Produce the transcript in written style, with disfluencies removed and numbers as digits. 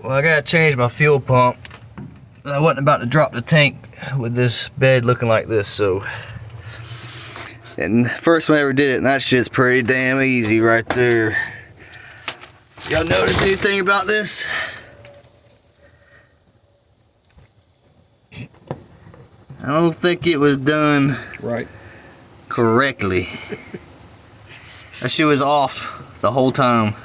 Well, I gotta change my fuel pump. I wasn't about to drop the tank with this bed looking like this, so. And first time I ever did it, and that shit's pretty damn easy right there. Y'all notice anything about this? I don't think it was done right correctly. That shit was off the whole time.